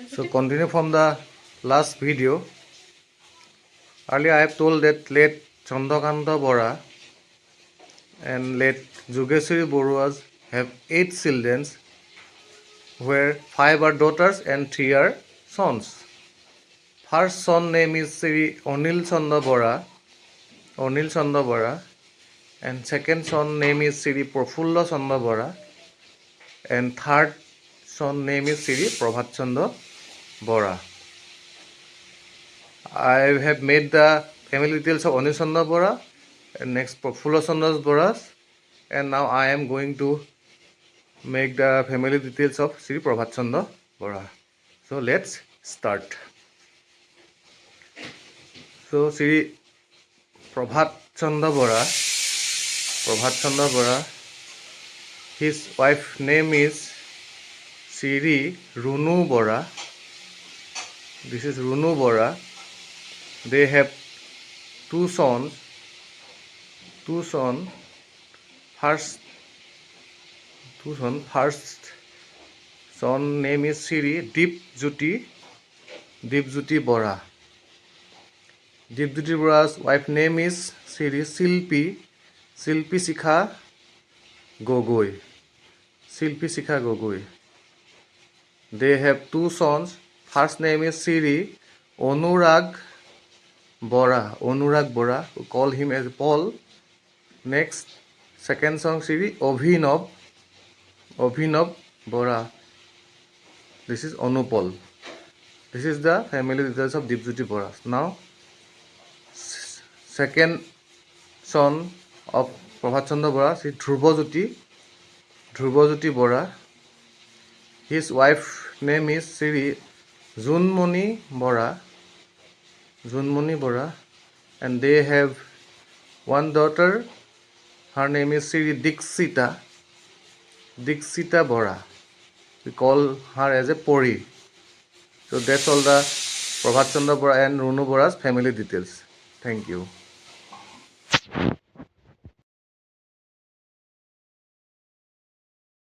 So continue from the last video. Earlier I have told that late Kanta Bora and late Jugeshwari Boruas have 8 children, where 5 are daughters and 3 are sons. First son name is Sri Anil Chandra Bora, and second son name is Sri Prafulla Chandra Bora, and third son name is Sri Prabhat Chandra Bora. I have made the family details of Anil Chandra Bora and next Prafulla Chandra Bora, and now I am going to make the family details of Sri Prabhat Chandra Bora. So let's start. So Sri Prabhat Chandra Bora, his wife name is Sri Runu Bora. This is Runu Bora. They have two sons. First son name is Sri Deepjuti Bora. Deepjuti Bora's wife name is Sri Silpi Sikha Gogoi. They have two sons. First name is Sri Anurag Bora. We call him as Paul. Next, second son Sri Abhinav Bora. This is Anupal. This is the family details of Deepjuti Bora. Now, second son of Prabhat Chandra Bora, Sri Dhruvajyoti Bora. His wife name is Sri Junmoni Bora, and they have one daughter. Her name is Sri Dikshita Bora. We call her as a Pori. So that's all the Prabhat Chandra Bora and Runu Bora's family details. Thank you.